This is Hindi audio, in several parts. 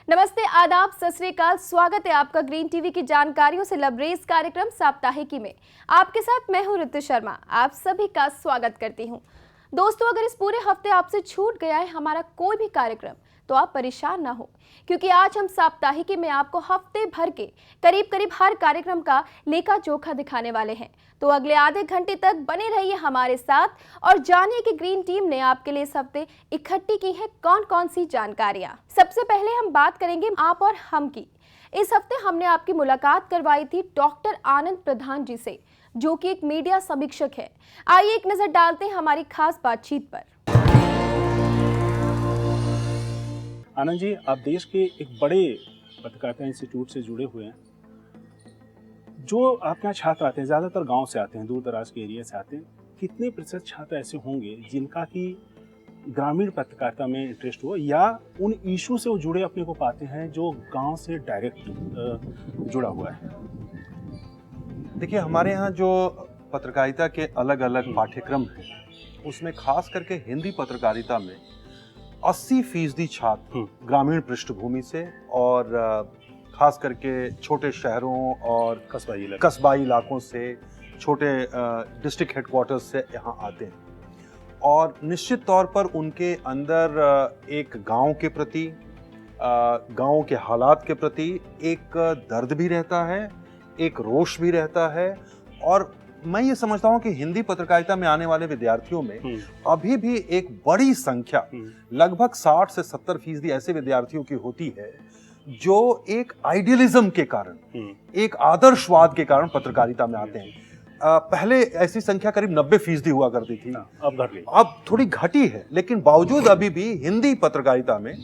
नमस्ते, आदाब, सत श्री अकाल। स्वागत है आपका ग्रीन टीवी की जानकारियों से लबरेज कार्यक्रम साप्ताहिकी में। आपके साथ मैं हूं ऋतु शर्मा। आप सभी का स्वागत करती हूं। दोस्तों, अगर इस पूरे हफ्ते आपसे छूट गया है हमारा कोई भी कार्यक्रम तो आप परेशान ना हो, क्योंकि आज हम साप्ताहिकी में आपको हफ्ते भर के करीब हर कार्यक्रम का लेखा जोखा दिखाने वाले हैं। तो अगले आधे घंटे तक बने रहिए हमारे साथ और जानिए कि ग्रीन टीम ने आपके लिए इस हफ्ते इकट्ठी की है कौन कौन सी जानकारियां। सबसे पहले हम बात करेंगे आप और हम की। इस हफ्ते हमने आपकी मुलाकात करवाई थी डॉक्टर आनंद प्रधान जी से, जो कि एक मीडिया समीक्षक है। आइए एक नजर डालते हैं हमारी खास बातचीत पर। आनंद जी, आप देश के एक बड़े पत्रकारिता इंस्टीट्यूट से जुड़े हुए हैं। जो आपके यहाँ छात्र आते हैं, ज़्यादातर गांव से आते हैं, दूर दराज के एरिया से आते हैं। कितने प्रतिशत छात्र ऐसे होंगे जिनका कि ग्रामीण पत्रकारिता में इंटरेस्ट हो या उन इशू से वो जुड़े अपने को पाते हैं जो गांव से डायरेक्ट जुड़ा हुआ है? देखिए, हमारे यहाँ जो पत्रकारिता के अलग अलग पाठ्यक्रम हैं, उसमें खास करके हिंदी पत्रकारिता में 80% छात्र ग्रामीण पृष्ठभूमि से और खास करके छोटे शहरों और कस्बाई इलाकों से, छोटे डिस्ट्रिक्ट हेडक्वार्टर्स से यहाँ आते हैं। और निश्चित तौर पर उनके अंदर एक गांव के प्रति, गांव के हालात के प्रति एक दर्द भी रहता है, एक रोष भी रहता है। और मैं ये समझता हूँ कि हिंदी पत्रकारिता में आने वाले विद्यार्थियों में अभी भी एक बड़ी संख्या, लगभग 60 से 70% ऐसे विद्यार्थियों की होती है जो एक आइडियलिज्म के कारण, एक आदर्शवाद के कारण पत्रकारिता में आते हैं। पहले ऐसी संख्या करीब 90% हुआ करती थी, अब घट गई, अब थोड़ी घटी है। लेकिन बावजूद अभी भी हिंदी पत्रकारिता में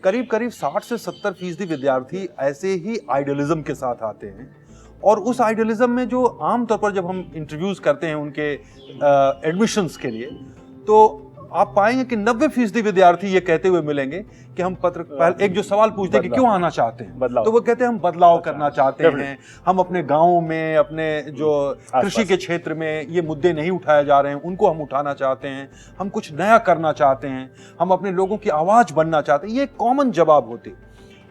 करीब 60 से 70% विद्यार्थी ऐसे ही आइडियलिज्म के साथ आते हैं। और उस आइडियलिज्म में जो आमतौर पर जब हम इंटरव्यूज करते हैं उनके एडमिशंस के लिए, तो आप पाएंगे कि 90% विद्यार्थी ये कहते हुए मिलेंगे कि हम पहले एक जो सवाल पूछते हैं कि क्यों आना चाहते हैं, तो वो कहते हैं हम बदलाव करना चाहते हैं, हम अपने गाँव में, अपने जो कृषि के क्षेत्र में ये मुद्दे नहीं उठाए जा रहे हैं उनको हम उठाना चाहते हैं, हम कुछ नया करना चाहते हैं, हम अपने लोगों की आवाज बनना चाहते हैं। ये कॉमन जवाब होते।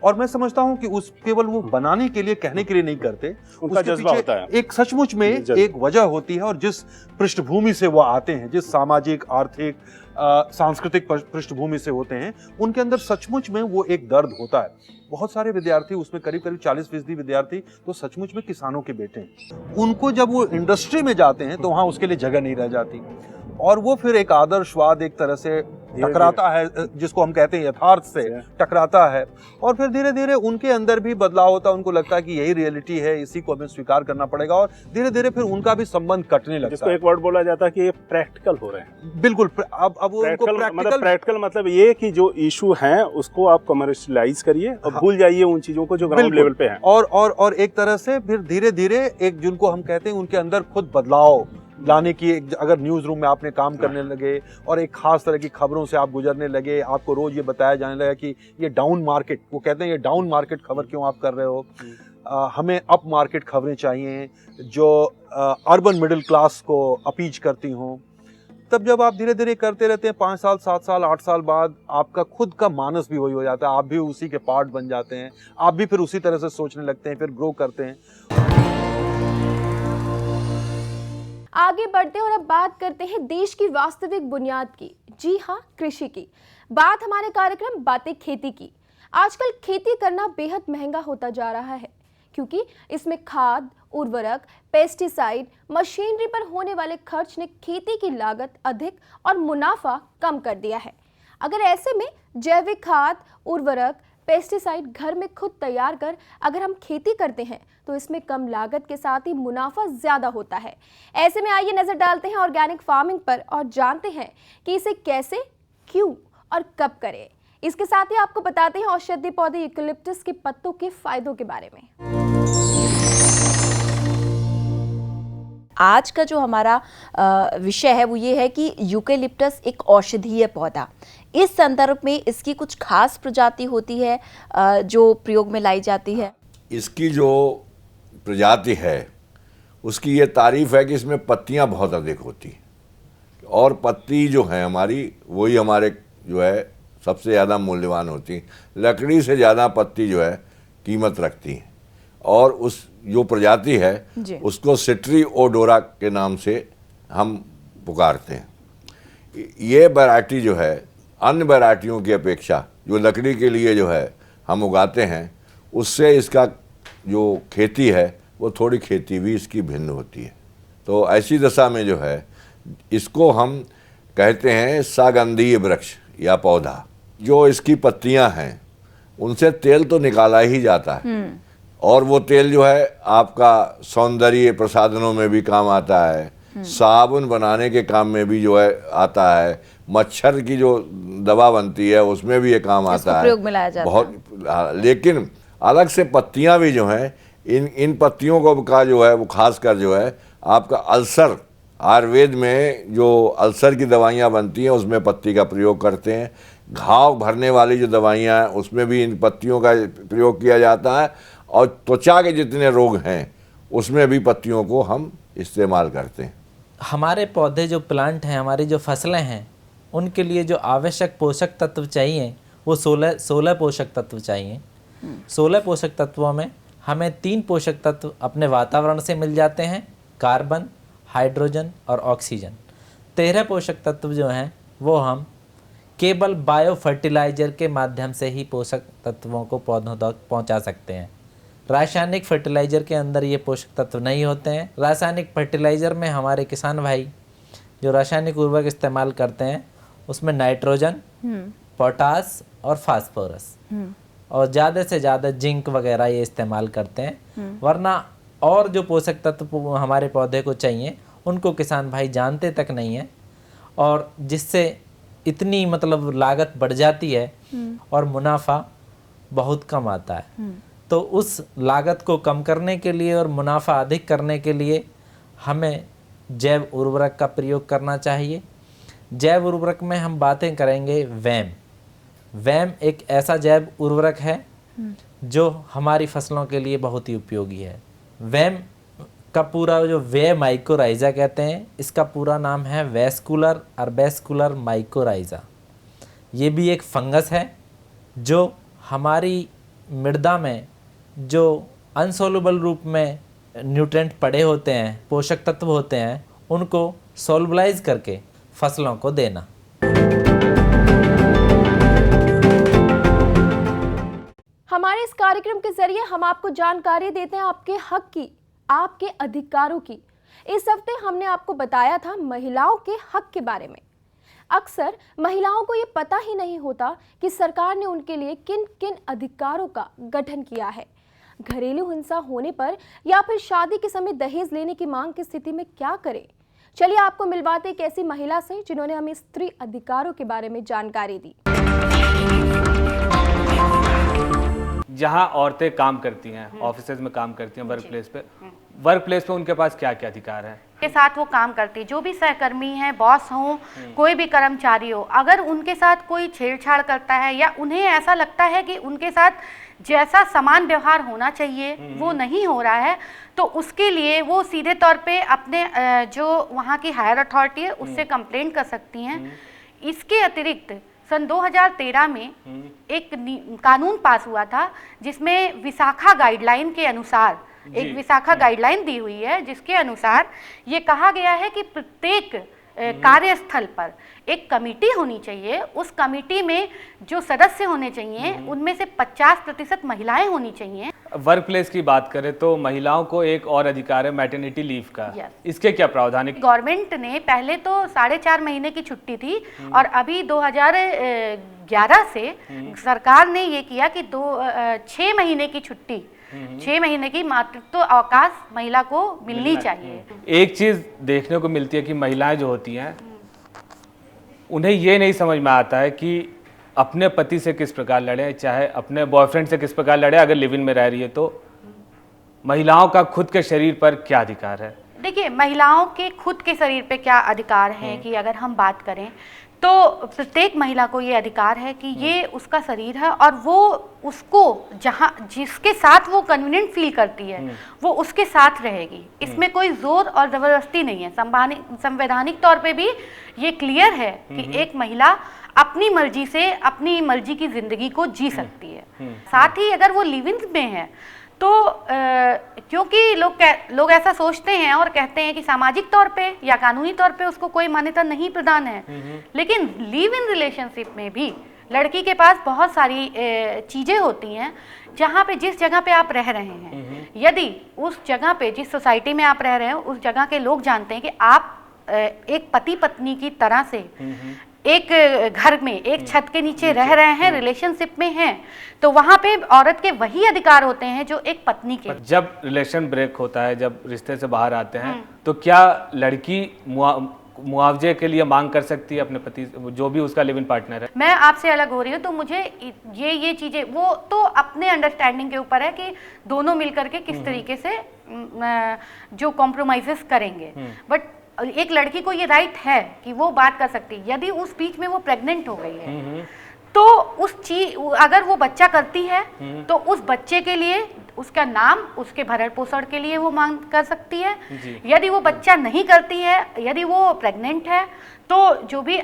और मैं समझता हूं कि उस केवल वो बनाने के लिए, कहने के लिए नहीं करते, उनका जज्बा होता है। एक सचमुच में एक वजह होती है। और जिस पृष्ठभूमि से वो आते हैं, जिस सामाजिक, आर्थिक, सांस्कृतिक पृष्ठभूमि से होते हैं, उनके अंदर सचमुच में वो एक दर्द होता है। बहुत सारे विद्यार्थी, उसमें करीब 40% विद्यार्थी तो सचमुच में किसानों के बेटे हैं। उनको जब वो इंडस्ट्री में जाते हैं तो वहां उसके लिए जगह नहीं रह जाती, और वो फिर एक आदर्शवाद एक तरह से टकराता है, जिसको हम कहते हैं यथार्थ से टकराता है। और फिर धीरे धीरे उनके अंदर भी बदलाव होता है। उनको लगता है कि यही रियलिटी है, इसी को हमें स्वीकार करना पड़ेगा। और धीरे धीरे फिर उनका भी संबंध कटने लगता है। एक वर्ड बोला जाता है कि ये प्रैक्टिकल हो रहे हैं। बिल्कुल। अब प्रैक्टिकल मतलब ये कि जो इशू हैं उसको आप कमर्शियलाइज करिए और भूल जाइए उन चीजों को जो ग्राउंड लेवल पे हैं। और एक तरह से फिर धीरे धीरे एक, जिनको हम कहते हैं, उनके अंदर खुद बदलाव लाने की, अगर न्यूज़ रूम में आपने काम करने लगे और एक खास तरह की खबरों से आप गुजरने लगे, आपको रोज ये बताया जाने लगा कि ये डाउन मार्केट, वो कहते हैं ये डाउन मार्केट खबर क्यों आप कर रहे हो, हमें अप मार्केट खबरें चाहिए जो अर्बन मिडिल क्लास को अपीच करती हों। तब जब आप धीरे धीरे करते रहते हैं, 5 साल, 7 साल, 8 साल बाद आपका खुद का मानस भी वही हो जाता है। आप भी उसी के पार्ट बन जाते हैं, आप भी फिर उसी तरह से सोचने लगते हैं, फिर ग्रो करते हैं। आगे बढ़ते हैं और अब बात करते हैं देश की वास्तविक बुनियाद की। जी हाँ, कृषि की बात। हमारे कार्यक्रम बातें खेती की। आजकल खेती करना बेहद महंगा होता जा रहा है, क्योंकि इसमें खाद, उर्वरक, पेस्टिसाइड, मशीनरी पर होने वाले खर्च ने खेती की लागत अधिक और मुनाफा कम कर दिया है। अगर ऐसे में जैविक खाद, उर्वरक, पेस्टिसाइड घर में खुद तैयार कर अगर हम खेती करते हैं तो इसमें कम लागत के साथ ही मुनाफा ज्यादा होता है। ऐसे में आइए नजर डालते हैं ऑर्गेनिक फार्मिंग पर और जानते हैं कि इसे कैसे, क्यों और कब करें। इसके साथ ही आपको बताते हैं औषधीय पौधे यूकेलिप्टस के पत्तों के फायदों के बारे में। आज का जो हमारा विषय है वो ये है कि यूकेलिप्टस एक औषधीय पौधा। इस संदर्भ में इसकी कुछ खास प्रजाति होती है जो प्रयोग में लाई जाती है। इसकी जो प्रजाति है उसकी ये तारीफ है कि इसमें पत्तियां बहुत अधिक होती हैं, और पत्ती जो है हमारी वही हमारे जो है सबसे ज़्यादा मूल्यवान होती हैं। लकड़ी से ज़्यादा पत्ती जो है कीमत रखती हैं, और उस जो प्रजाति है जी। उसको सिट्री ओडोरा के नाम से हम पुकारते हैं। ये वैरायटी जो है अन्य वैरायटियों की अपेक्षा जो लकड़ी के लिए जो है हम उगाते हैं, उससे इसका जो खेती है वो थोड़ी खेती भी इसकी भिन्न होती है। तो ऐसी दशा में जो है इसको हम कहते हैं सागंधीय वृक्ष या पौधा। जो इसकी पत्तियां हैं उनसे तेल तो निकाला ही जाता है, और वो तेल जो है आपका सौंदर्य प्रसाधनों में भी काम आता है, साबुन बनाने के काम में भी जो है आता है, मच्छर की जो दवा बनती है उसमें भी ये काम आता है, प्रयोग में लाया जाता बहुत। लेकिन अलग से पत्तियां भी जो हैं, इन पत्तियों को का जो है वो खासकर जो है आपका अल्सर, आयुर्वेद में जो अल्सर की दवाइयाँ बनती हैं उसमें पत्ती का प्रयोग करते हैं। घाव भरने वाली जो दवाइयाँ हैं उसमें भी इन पत्तियों का प्रयोग किया जाता है, और त्वचा के जितने रोग हैं उसमें भी पत्तियों को हम इस्तेमाल करते हैं। हमारे पौधे जो प्लांट हैं, हमारी जो फसलें हैं, उनके लिए जो आवश्यक पोषक तत्व चाहिए वो 16 पोषक तत्व चाहिए। 16 पोषक तत्वों में हमें 3 पोषक तत्व अपने वातावरण से मिल जाते हैं, कार्बन, हाइड्रोजन और ऑक्सीजन। 13 पोषक तत्व जो हैं वो हम केवल बायो फर्टिलाइजर के माध्यम से ही पोषक तत्वों को पौधों तक पहुंचा सकते हैं। रासायनिक फर्टिलाइज़र के अंदर ये पोषक तत्व नहीं होते हैं। रासायनिक फर्टिलाइज़र में हमारे किसान भाई जो रासायनिक उर्वरक इस्तेमाल करते हैं उसमें नाइट्रोजन, पोटास और फास्फोरस और ज़्यादा से ज़्यादा जिंक वगैरह ये इस्तेमाल करते हैं। वरना और जो पोषक तत्व हमारे पौधे को चाहिए उनको किसान भाई जानते तक नहीं है, और जिससे इतनी मतलब लागत बढ़ जाती है और मुनाफा बहुत कम आता है। तो उस लागत को कम करने के लिए और मुनाफा अधिक करने के लिए हमें जैव उर्वरक का प्रयोग करना चाहिए। जैव उर्वरक में हम बातें करेंगे वैम। वैम एक ऐसा जैव उर्वरक है जो हमारी फसलों के लिए बहुत ही उपयोगी है। वैम का पूरा जो वे माइकोराइजा कहते हैं, इसका पूरा नाम है वेस्कुलर अर्बेस्कुलर माइकोराइजा। ये भी एक फंगस है जो हमारी मृदा में जो अनसोल्युबल रूप में न्यूट्रेंट पड़े होते हैं, पोषक तत्व होते हैं, उनको सोल्युबलाइज करके फसलों को देना। हमारे इस कार्यक्रम के जरिए हम आपको जानकारी देते हैं आपके हक की, आपके अधिकारों की। इस हफ्ते हमने आपको बताया था महिलाओं के हक के बारे में। अक्सर महिलाओं को ये पता ही नहीं होता कि सरकार ने उनके लिए किन किन अधिकारों का गठन किया है। घरेलू हिंसा होने पर या फिर शादी के समय दहेज लेने की मांग की स्थिति में क्या करें, चलिए आपको मिलवाते एक ऐसी महिला से जिन्होंने हमें स्त्री अधिकारों के बारे में जानकारी दी। जहाँ औरतें काम करती हैं, ऑफिसेज में काम करती हैं, वर्क प्लेस पे उनके पास क्या क्या अधिकार है के साथ वो काम करती, जो भी सहकर्मी हैं, बॉस हों, कोई भी कर्मचारी हो, अगर उनके साथ कोई छेड़छाड़ करता है या उन्हें ऐसा लगता है कि उनके साथ जैसा समान व्यवहार होना चाहिए वो नहीं हो रहा है, तो उसके लिए वो सीधे तौर पे अपने जो वहाँ की हायर अथॉरिटी है उससे कंप्लेंट कर सकती हैं। इसके अतिरिक्त सन 2013 में एक कानून पास हुआ था जिसमें विशाखा गाइडलाइन के अनुसार एक विशाखा गाइडलाइन दी हुई है, जिसके अनुसार ये कहा गया है कि प्रत्येक कार्यस्थल पर एक कमेटी होनी चाहिए। उस कमेटी में जो सदस्य होने चाहिए उनमें से 50% महिलाएं होनी चाहिए। वर्क प्लेस की बात करें तो महिलाओं को एक और अधिकार है मैटरनिटी लीव का। इसके क्या प्रावधान है? गवर्नमेंट ने पहले तो 4.5 महीने की छुट्टी थी और अभी 2011 से सरकार ने ये किया कि 6 महीने की छुट्टी, 6 महीने की मातृत्व अवकाश महिला को मिलनी चाहिए। एक चीज देखने को मिलती है कि महिलाएं जो होती हैं उन्हें ये नहीं समझ में आता है कि अपने पति से किस प्रकार लड़े, चाहे अपने बॉयफ्रेंड से किस प्रकार लड़े। अगर लिव इन में रह रही है तो महिलाओं का खुद के शरीर पर क्या अधिकार है? देखिए, महिलाओं के खुद के शरीर पे क्या अधिकार है कि अगर हम बात करें तो प्रत्येक महिला को ये अधिकार है कि ये उसका शरीर है और वो उसको जहाँ जिसके साथ वो कन्वीनियंट फील करती है वो उसके साथ रहेगी। इसमें कोई जोर और ज़बरदस्ती नहीं है। संवैधानिक तौर पे भी ये क्लियर है कि एक महिला अपनी मर्जी से अपनी मर्जी की जिंदगी को जी सकती है। साथ ही अगर वो लिव इन में है तो क्योंकि लोग ऐसा सोचते हैं और कहते हैं कि सामाजिक तौर पे या कानूनी तौर पे उसको कोई मान्यता नहीं प्रदान है, लेकिन लिव इन रिलेशनशिप में भी लड़की के पास बहुत सारी चीज़ें होती हैं जहाँ पे जिस जगह पे आप रह रहे हैं, यदि उस जगह पे जिस सोसाइटी में आप रह रहे हैं उस जगह के लोग जानते हैं कि आप एक पति पत्नी की तरह से एक घर में एक छत के नीचे रह रहे हैं, रिलेशनशिप में हैं, तो वहाँ पे औरत के वही अधिकार होते हैं जो एक पत्नी के। जब रिलेशन ब्रेक होता है, जब रिश्ते से बाहर आते हैं, तो क्या लड़की मुआवजे के लिए मांग कर सकती है अपने पति, जो भी उसका लिव इन पार्टनर है? मैं आपसे अलग हो रही हूँ तो मुझे ये चीजें वो तो अपने अंडरस्टैंडिंग के ऊपर है कि दोनों मिलकर के किस तरीके से जो कॉम्प्रोमाइजेस करेंगे, बट एक लड़की को ये राइट है कि वो बात कर सकती है। यदि उस बीच में वो प्रेग्नेंट हो गई है तो उस चीज अगर वो बच्चा करती है तो उस बच्चे के लिए उसका नाम, उसके भरण पोषण के लिए वो मांग कर सकती है। यदि वो बच्चा नहीं करती है, यदि वो प्रेग्नेंट है, तो जो भी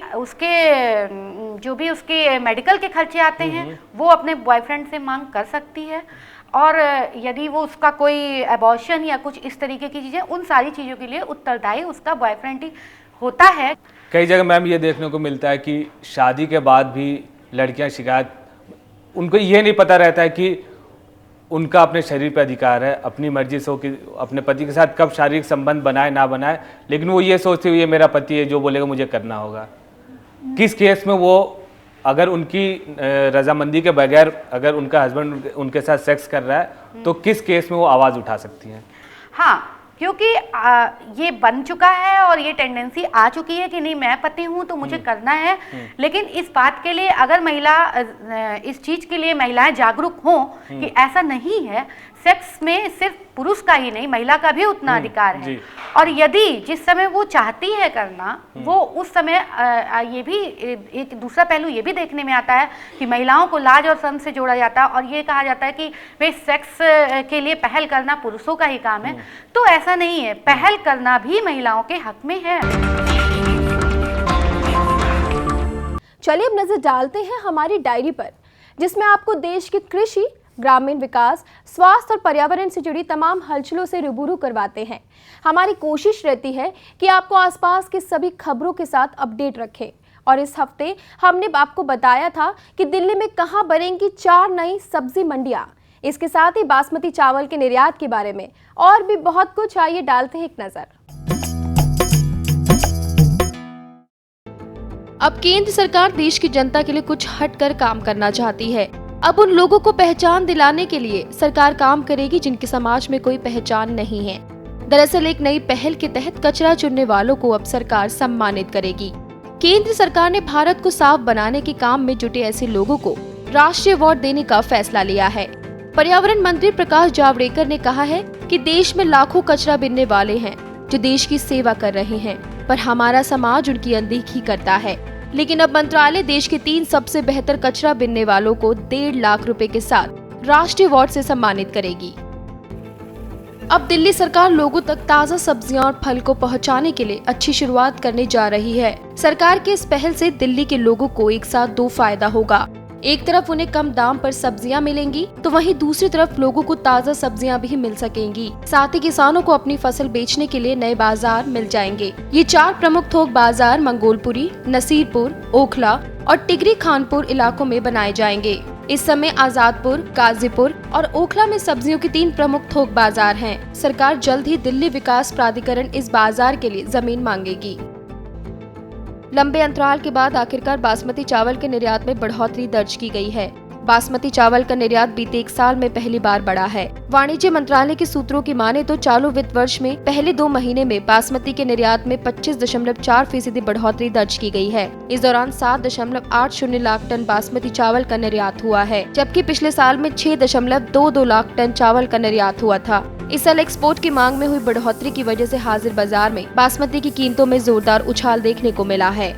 उसके मेडिकल के खर्चे आते हैं वो अपने बॉयफ्रेंड से मांग कर सकती है। और यदि वो उसका कोई एबॉर्शन या कुछ इस तरीके की चीज़ें, उन सारी चीज़ों के लिए उत्तरदायी उसका बॉयफ्रेंड ही होता है। कई जगह मैम ये देखने को मिलता है कि शादी के बाद भी लड़कियां शिकायत, उनको ये नहीं पता रहता है कि उनका अपने शरीर पर अधिकार है, अपनी मर्जी से हो कि अपने पति के साथ कब शारीरिक संबंध बनाए ना बनाए, लेकिन वो ये सोचती हुई ये मेरा पति है, जो बोलेगा मुझे करना होगा। किस केस में वो अगर उनकी रजामंदी के बगैर अगर उनका हस्बैंड उनके साथ सेक्स कर रहा है तो किस केस में वो आवाज़ उठा सकती हैं? हाँ, क्योंकि ये बन चुका है और ये टेंडेंसी आ चुकी है कि नहीं मैं पति हूँ तो मुझे करना है। लेकिन इस बात के लिए अगर महिला इस चीज़ के लिए महिलाएं जागरूक हों कि ऐसा नहीं है, सेक्स में सिर्फ पुरुष का ही नहीं महिला का भी उतना अधिकार है। और यदि जिस समय वो चाहती है करना, वो उस समय ये भी एक दूसरा पहलू ये भी देखने में आता है कि महिलाओं को लाज और शर्म से जोड़ा जाता है और ये कहा जाता है कि भाई सेक्स के लिए पहल करना पुरुषों का ही काम है। तो ऐसा नहीं है, पहल करना भी महिलाओं के हक में है। चलिए अब नजर डालते हैं हमारी डायरी पर, जिसमें आपको देश की कृषि, ग्रामीण विकास, स्वास्थ्य और पर्यावरण से जुड़ी तमाम हलचलों से रूबरू करवाते हैं। हमारी कोशिश रहती है कि आपको आसपास की सभी खबरों के साथ अपडेट रखें। और इस हफ्ते हमने आपको बताया था कि दिल्ली में कहां बनेंगी 4 नई सब्जी मंडियां। इसके साथ ही बासमती चावल के निर्यात के बारे में और भी बहुत कुछ, आइए डालते हैं एक नजर। अब केंद्र सरकार देश की जनता के लिए कुछ हटकर काम करना चाहती है। अब उन लोगों को पहचान दिलाने के लिए सरकार काम करेगी जिनके समाज में कोई पहचान नहीं है। दरअसल एक नई पहल के तहत कचरा चुनने वालों को अब सरकार सम्मानित करेगी। केंद्र सरकार ने भारत को साफ बनाने के काम में जुटे ऐसे लोगों को राष्ट्रीय अवार्ड देने का फैसला लिया है। पर्यावरण मंत्री प्रकाश जावड़ेकर ने कहा है कि देश में लाखों कचरा बीनने वाले हैं जो देश की सेवा कर रहे हैं, पर हमारा समाज उनकी अनदेखी करता है। लेकिन अब मंत्रालय देश के 3 सबसे बेहतर कचरा बीनने वालों को 1.5 लाख रुपए के साथ राष्ट्रीय अवार्ड से सम्मानित करेगी। अब दिल्ली सरकार लोगों तक ताज़ा सब्जियां और फल को पहुंचाने के लिए अच्छी शुरुआत करने जा रही है। सरकार के इस पहल से दिल्ली के लोगों को एक साथ 2 फायदा होगा। एक तरफ उन्हें कम दाम पर सब्जियां मिलेंगी, तो वहीं दूसरी तरफ लोगों को ताज़ा सब्जियां भी मिल सकेंगी। साथ ही किसानों को अपनी फसल बेचने के लिए नए बाजार मिल जाएंगे। ये 4 प्रमुख थोक बाजार मंगोलपुरी, नसीरपुर, ओखला और टिगरी खानपुर इलाकों में बनाए जाएंगे। इस समय आजादपुर, गाजीपुर और ओखला में सब्जियों के 3 प्रमुख थोक बाजार हैं। सरकार जल्द ही दिल्ली विकास प्राधिकरण इस बाजार के लिए जमीन मांगेगी। लंबे अंतराल के बाद आखिरकार बासमती चावल के निर्यात में बढ़ोतरी दर्ज की गई है। बासमती चावल का निर्यात बीते 1 साल में पहली बार बढ़ा है। वाणिज्य मंत्रालय के सूत्रों की माने तो चालू वित्त वर्ष में पहले 2 महीने में बासमती के निर्यात में 25.4% बढ़ोतरी दर्ज की गई है। इस दौरान 7.80 लाख टन बासमती चावल का निर्यात हुआ है, जबकि पिछले साल में 6.22 लाख टन चावल का निर्यात हुआ था। इस साल एक्सपोर्ट की मांग में हुई बढ़ोतरी की वजह से हाजिर बाजार में बासमती की कीमतों में जोरदार उछाल देखने को मिला है।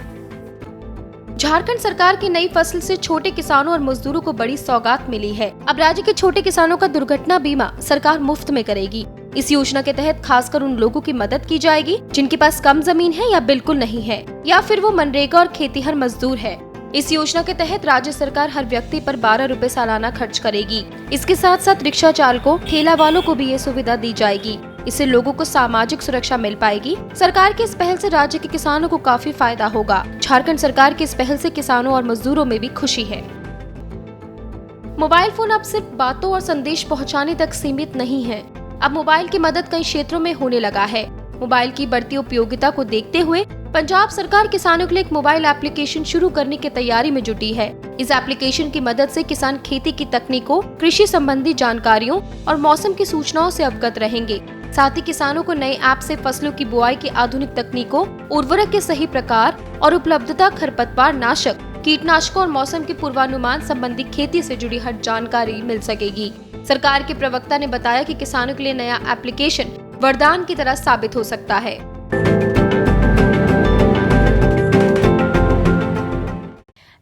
झारखंड सरकार की नई फसल से छोटे किसानों और मजदूरों को बड़ी सौगात मिली है। अब राज्य के छोटे किसानों का दुर्घटना बीमा सरकार मुफ्त में करेगी। इस योजना के तहत खासकर उन लोगों की मदद की जाएगी जिनके पास कम जमीन है या बिल्कुल नहीं है, या फिर वो मनरेगा और खेतीहर मजदूर है। इस योजना के तहत राज्य सरकार हर व्यक्ति पर 12 रुपए सालाना खर्च करेगी। इसके साथ साथ रिक्शा चालकों, ठेला वालों को भी ये सुविधा दी जाएगी। इससे लोगों को सामाजिक सुरक्षा मिल पाएगी। सरकार की इस पहल से राज्य के किसानों को काफी फायदा होगा। झारखंड सरकार की इस पहल से किसानों और मजदूरों में भी खुशी है। मोबाइल फोन अब सिर्फ बातों और संदेश पहुंचाने तक सीमित नहीं है। अब मोबाइल की मदद कई क्षेत्रों में होने लगा है। मोबाइल की बढ़ती उपयोगिता को देखते हुए पंजाब सरकार किसानों के लिए एक मोबाइल एप्लीकेशन शुरू करने की तैयारी में जुटी है। इस एप्लीकेशन की मदद से किसान खेती की तकनीकों, कृषि संबंधी जानकारियों और मौसम की सूचनाओं से अवगत रहेंगे। साथ ही किसानों को नए ऐप से फसलों की बुआई की आधुनिक तकनीकों, उर्वरक के सही प्रकार और उपलब्धता, खरपतवार नाशक, कीटनाशकों और मौसम के पूर्वानुमान संबंधी खेती से जुड़ी हर जानकारी मिल सकेगी। सरकार के प्रवक्ता ने बताया कि किसानों के लिए नया एप्लीकेशन वरदान की तरह साबित हो सकता है।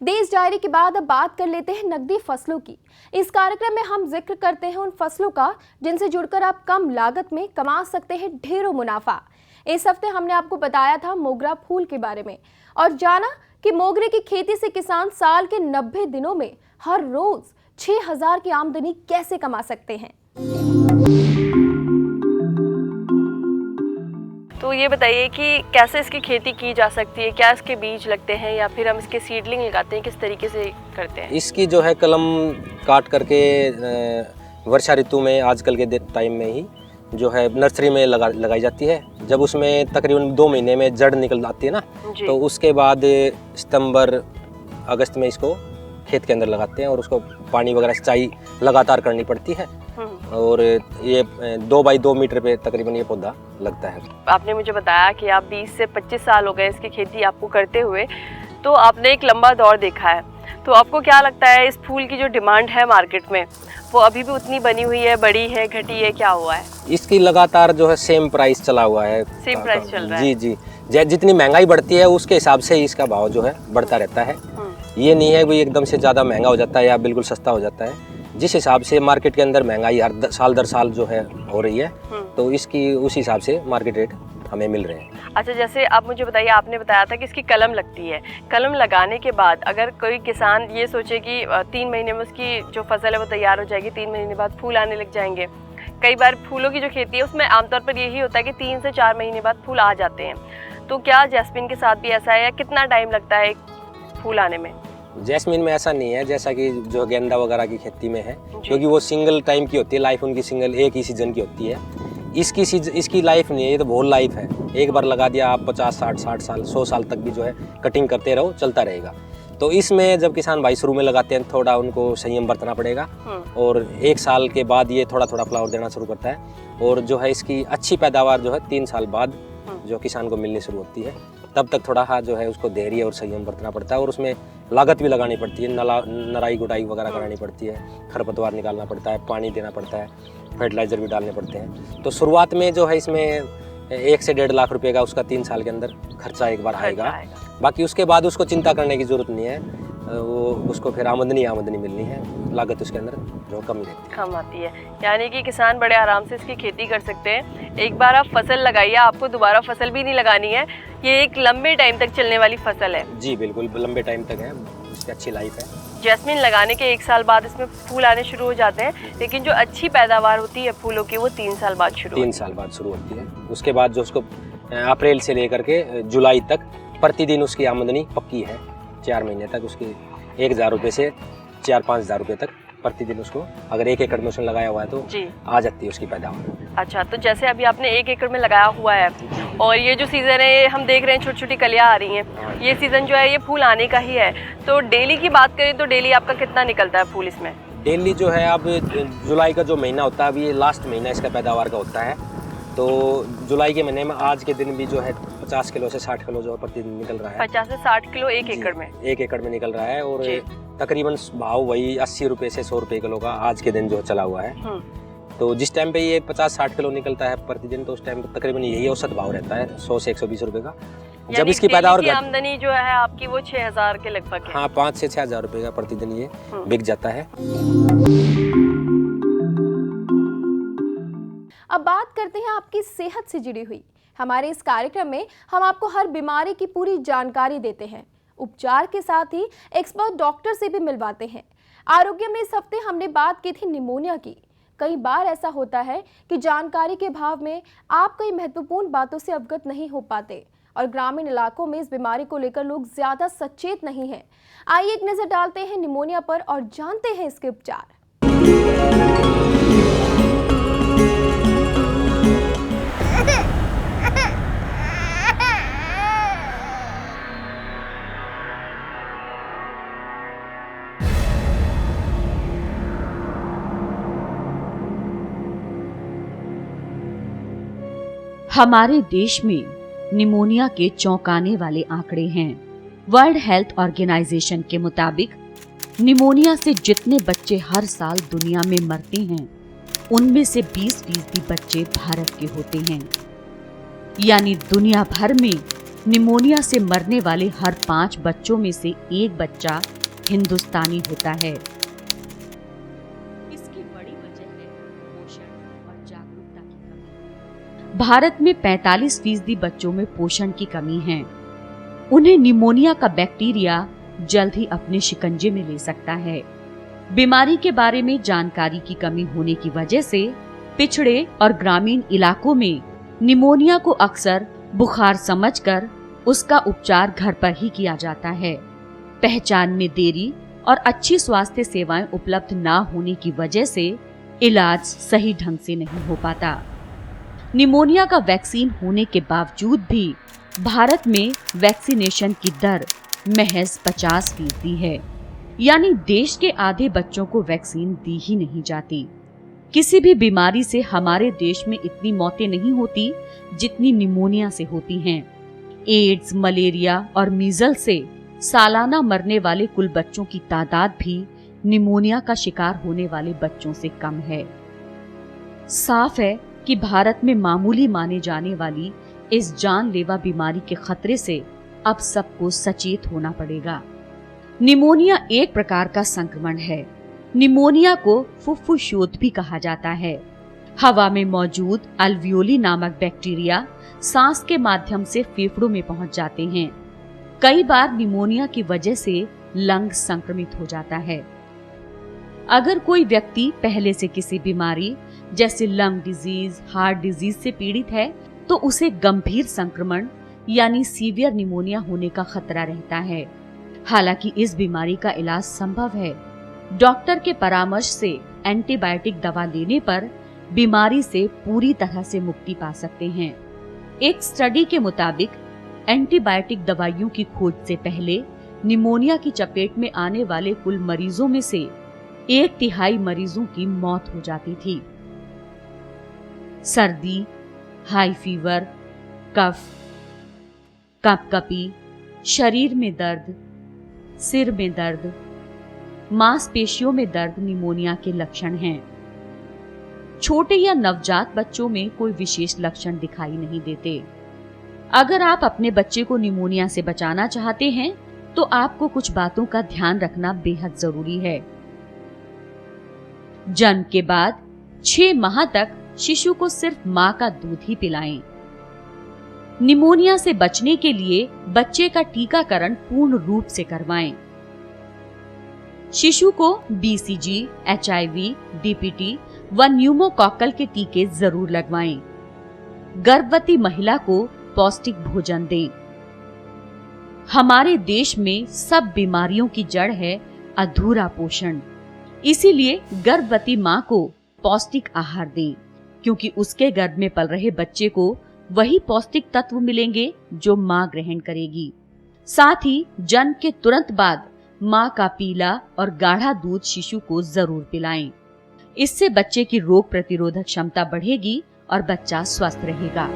देश डायरी के बाद अब बात कर लेते हैं नकदी फसलों की। इस कार्यक्रम में हम जिक्र करते हैं उन फसलों का जिनसे जुड़कर आप कम लागत में कमा सकते हैं ढेरों मुनाफा। इस हफ्ते हमने आपको बताया था मोगरा फूल के बारे में और जाना कि मोगरे की खेती से किसान साल के 90 दिनों में हर रोज 6000 की आमदनी कैसे कमा सकते हैं। तो ये बताइए कि कैसे इसकी खेती की जा सकती है, क्या इसके बीज लगते हैं या फिर हम इसके सीडलिंग लगाते हैं, किस तरीके से करते हैं? इसकी जो है कलम काट करके वर्षा ऋतु में आजकल के टाइम में ही जो है नर्सरी में लगाई जाती है। जब उसमें तकरीबन 2 महीने में जड़ निकल आती है ना, तो उसके बाद सितंबर अगस्त में इसको खेत के अंदर लगाते हैं और उसको पानी वगैरह सिंचाई लगातार करनी पड़ती है। और ये 2 बाई 2 मीटर पे तकरीबन ये पौधा लगता है। आपने मुझे बताया कि आप 20 से 25 साल हो गए इसकी खेती आपको करते हुए, तो आपने एक लंबा दौर देखा है। तो आपको क्या लगता है इस फूल की जो डिमांड है मार्केट में वो अभी भी उतनी बनी हुई है, बढ़ी है, घटी है, क्या हुआ है? इसकी लगातार जो है सेम प्राइस चला हुआ है। सेम प्राइस चल रहा है? जी। जितनी महंगाई बढ़ती है उसके हिसाब से इसका भाव जो है बढ़ता रहता है। ये नहीं है कि एकदम से ज़्यादा महंगा हो जाता है या बिल्कुल सस्ता हो जाता है। जिस हिसाब से मार्केट के अंदर महंगाई हर साल दर साल जो है हो रही है, तो इसकी उस हिसाब से मार्केट रेट हमें मिल रहे हैं। अच्छा, जैसे आप मुझे बताइए, आपने बताया था कि इसकी कलम लगती है। कलम लगाने के बाद अगर कोई किसान ये सोचे कि 3 महीने में उसकी जो फसल है वो तैयार हो जाएगी, 3 महीने बाद फूल आने लग जाएंगे। कई बार फूलों की जो खेती है उसमें आमतौर पर यही होता है कि 3 से 4 महीने बाद फूल आ जाते हैं। तो क्या जैस्मिन के साथ भी ऐसा है या कितना टाइम लगता है फूल आने में? जैस्मिन में ऐसा नहीं है जैसा कि जो गेंदा वगैरह की खेती में है, क्योंकि वो सिंगल टाइम की होती है, लाइफ उनकी सिंगल एक ही सीजन की होती है। इसकी लाइफ नहीं है, ये तो बहुत लाइफ है। एक बार लगा दिया आप 50, 60 साल, 100 साल तक भी जो है कटिंग करते रहो, चलता रहेगा। तो इसमें जब किसान भाई शुरू में लगाते हैं थोड़ा उनको संयम बरतना पड़ेगा और 1 साल के बाद ये थोड़ा थोड़ा फ्लावर देना शुरू करता है और जो है इसकी अच्छी पैदावार जो है 3 साल बाद जो किसान को मिलनी शुरू होती है। तब तक थोड़ा जो है उसको धैर्य और संयम बरतना पड़ता है और उसमें लागत भी लगानी पड़ती है, नराई गुडाई वगैरह करानी पड़ती है, खरपतवार निकालना पड़ता है, पानी देना पड़ता है, फर्टिलाइज़र भी डालने पड़ते हैं। तो शुरुआत में जो है इसमें 1 से 1.5 लाख रुपए का उसका 3 साल के अंदर खर्चा एक बार आएगा। बाकी उसके बाद उसको चिंता करने की ज़रूरत नहीं है, वो उसको फिर आमदनी मिलनी है, लागत उसके अंदर जो कम रहती है, कम आती है। यानी कि किसान बड़े आराम से इसकी खेती कर सकते हैं। एक बार आप फसल लगाइए, आपको दोबारा फसल भी नहीं लगानी है। ये एक लंबे टाइम तक चलने वाली फसल है। जी बिल्कुल, लंबे टाइम तक है, इसकी अच्छी लाइफ है। जैस्मिन लगाने के 1 साल बाद इसमें फूल आने शुरू हो जाते हैं, लेकिन जो अच्छी पैदावार होती है फूलों की वो 3 साल बाद शुरू 3 साल बाद शुरू होती है। उसके बाद जो उसको अप्रैल से लेकर के जुलाई तक प्रतिदिन उसकी आमदनी पक्की है। 4 महीने तक उसकी 1,000 रुपये से 4-5 हज़ार रुपये तक प्रतिदिन उसको, अगर 1 एकड़ में उसने लगाया हुआ है तो आ जाती है उसकी पैदावार। अच्छा, तो जैसे अभी आपने 1 एकड़ में लगाया हुआ है और ये जो सीज़न है ये हम देख रहे हैं छोटी छोटी कलियाँ आ रही हैं, ये सीज़न जो है ये फूल आने का ही है। तो डेली की बात करें तो डेली आपका कितना निकलता है फूल इसमें? डेली जो है अब जुलाई का जो महीना होता है, अभी ये लास्ट महीना इसका पैदावार का होता है, तो जुलाई के महीने में आज के दिन भी जो है 50 किलो से 60 किलो जो है प्रतिदिन निकल रहा है। 50 से 60 किलो 1 एकड़ में? 1 एकड़ में निकल रहा है और तकरीबन भाव वही 80 रुपये से 100 रुपये किलो का आज के दिन जो चला हुआ है। तो जिस टाइम पे ये 50-60 किलो निकलता है प्रतिदिन, तो उस टाइम तकरीबन यही औसत भाव रहता है 100 से 120 रुपये का। जब इसकी पैदावार आमदनी जो है आपकी वो 6,000 के लगभग है। हाँ, 5 से 6,000 रुपये का प्रतिदिन ये बिक जाता है। अब बात करते हैं आपकी सेहत से जुड़ी हुई। हमारे इस कार्यक्रम में हम आपको हर बीमारी की पूरी जानकारी देते हैं उपचार के साथ ही एक्सपर्ट डॉक्टर से भी मिलवाते हैं। आरोग्य में इस हफ्ते हमने बात की थी निमोनिया की। कई बार ऐसा होता है कि जानकारी के अभाव में आप कई महत्वपूर्ण बातों से अवगत नहीं हो पाते और ग्रामीण इलाकों में इस बीमारी को लेकर लोग ज्यादा सचेत नहीं हैं। आइए एक नजर डालते हैं निमोनिया पर और जानते हैं इसके उपचार। हमारे देश में निमोनिया के चौंकाने वाले आंकड़े हैं। वर्ल्ड हेल्थ ऑर्गेनाइजेशन के मुताबिक निमोनिया से जितने बच्चे हर साल दुनिया में मरते हैं, उनमें से 20% बच्चे भारत के होते हैं। यानी दुनिया भर में निमोनिया से मरने वाले हर 5 बच्चों में से 1 बच्चा हिंदुस्तानी होता है। इसकी बड़ी वजह है पोषण और जागरूकता की कमी। भारत में 45% बच्चों में पोषण की कमी है। उन्हें निमोनिया का बैक्टीरिया जल्द ही अपने शिकंजे में ले सकता है। बीमारी के बारे में जानकारी की कमी होने की वजह से पिछड़े और ग्रामीण इलाकों में निमोनिया को अक्सर बुखार समझकर उसका उपचार घर पर ही किया जाता है। पहचान में देरी और अच्छी स्वास्थ्य सेवाएं उपलब्ध ना होने की वजह से इलाज सही ढंग से नहीं हो पाता। निमोनिया का वैक्सीन होने के बावजूद भी भारत में वैक्सीनेशन की दर महज 50% है। यानी देश के आधे बच्चों को वैक्सीन दी ही नहीं जाती। किसी भी बीमारी से हमारे देश में इतनी मौतें नहीं होती जितनी निमोनिया से होती हैं। एड्स, मलेरिया और मीजल्स से सालाना मरने वाले कुल बच्चों की तादाद भी निमोनिया का शिकार होने वाले बच्चों से कम है। साफ है कि भारत में मामूली माने जाने वाली इस जानलेवा बीमारी के खतरे से अब सबको सचेत होना पड़ेगा। निमोनिया एक प्रकार का संक्रमण है। निमोनिया को फुफ्फुसशोथ भी कहा जाता है। हवा में मौजूद अल्वियोली नामक बैक्टीरिया सांस के माध्यम से फेफड़ों में पहुंच जाते हैं। कई बार निमोनिया की वजह से लंग संक्रमित हो जाता है। अगर कोई व्यक्ति पहले से किसी बीमारी जैसे लंग डिजीज, हार्ट डिजीज से पीड़ित है तो उसे गंभीर संक्रमण यानी सीवियर निमोनिया होने का खतरा रहता है। हालांकि इस बीमारी का इलाज संभव है। डॉक्टर के परामर्श से एंटीबायोटिक दवा लेने पर बीमारी से पूरी तरह से मुक्ति पा सकते हैं। एक स्टडी के मुताबिक एंटीबायोटिक दवाइयों की खोज से पहले निमोनिया की चपेट में आने वाले कुल मरीजों में से 1/3 मरीजों की मौत हो जाती थी। सर्दी, हाई फीवर, कफ, कपकपी, शरीर में दर्द, सिर में दर्द, मांसपेशियों में दर्द निमोनिया के लक्षण हैं। छोटे या नवजात बच्चों में कोई विशेष लक्षण दिखाई नहीं देते। अगर आप अपने बच्चे को निमोनिया से बचाना चाहते हैं तो आपको कुछ बातों का ध्यान रखना बेहद जरूरी है। जन्म के बाद 6 माह तक शिशु को सिर्फ मां का दूध ही पिलाएं। निमोनिया से बचने के लिए बच्चे का टीकाकरण पूर्ण रूप से करवाएं। शिशु को BCG, HIV, DPT व न्यूमोकॉकल के टीके जरूर लगवाएं। गर्भवती महिला को पौष्टिक भोजन दें। हमारे देश में सब बीमारियों की जड़ है अधूरा पोषण। इसीलिए गर्भवती मां को पौष्टिक आहार दें, क्योंकि उसके गर्भ में पल रहे बच्चे को वही पौष्टिक तत्व मिलेंगे जो मां ग्रहण करेगी। साथ ही जन्म के तुरंत बाद मां का पीला और गाढ़ा दूध शिशु को जरूर पिलाएं। इससे बच्चे की रोग प्रतिरोधक क्षमता बढ़ेगी और बच्चा स्वस्थ रहेगा।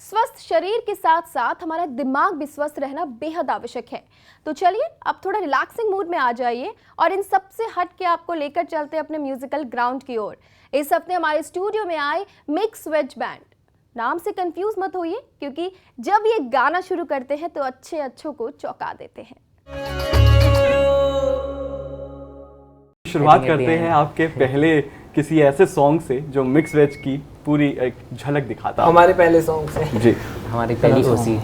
स्वस्थ शरीर के साथ साथ हमारा दिमाग भी स्वस्थ रहना बेहद आवश्यक है। तो चलिए अब थोड़ा रिलैक्सिंग मूड में आ जाइए और इन सब से हट के आपको लेकर चलते हैं अपने म्यूजिकल ग्राउंड की ओर। इस हफ्ते हमारे स्टूडियो में आए मिक्स वेज बैंड। नाम से कंफ्यूज मत होइए, क्योंकि जब ये गाना शुरू करते हैं तो अच्छों को चौंका देते हैं। शुरुआत करते हैं आपके पहले किसी ऐसे सॉन्ग से जो मिक्स वेज की पूरी एक झलक दिखाता। हमारे पहले सॉन्ग से जी, हमारी पहली ओसी।